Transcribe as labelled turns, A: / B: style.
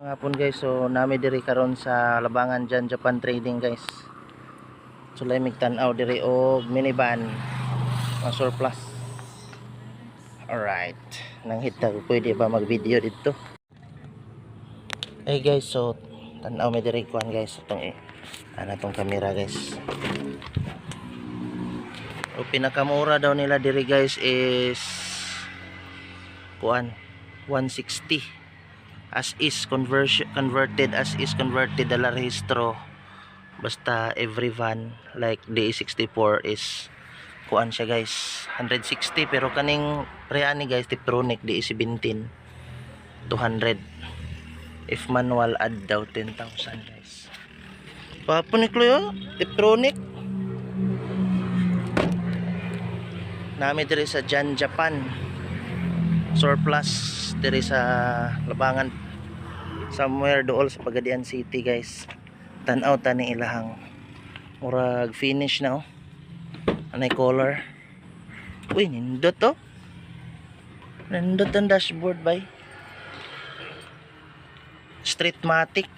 A: Hapon guys, so nami diri karon sa labangan dyan Japan Trading guys. So lay migtan-aw diri og minivan mga surplus. Alright, nang hita ko pwede ba mag video dito. Hey guys, so tan-aw mi diri kuan guys itong tong camera guys. O pinakamura daw nila diri guys is kuan 160 as is converted dala rehistro. Basta every van like DE64 is kuan siya guys 160, pero kaning preani guys Tiptronic DE17 200. If manual add daw 10,000 guys. Papunik lo yo Tiptronic nami diri sa Jan Japan surplus diri sa labangan somewhere dool sa Pagadian City guys. Tan-aw tani ilahang murag finish na oh. Anay color. Uy, nindot to. Nindot ang dashboard bay. Streetmatic.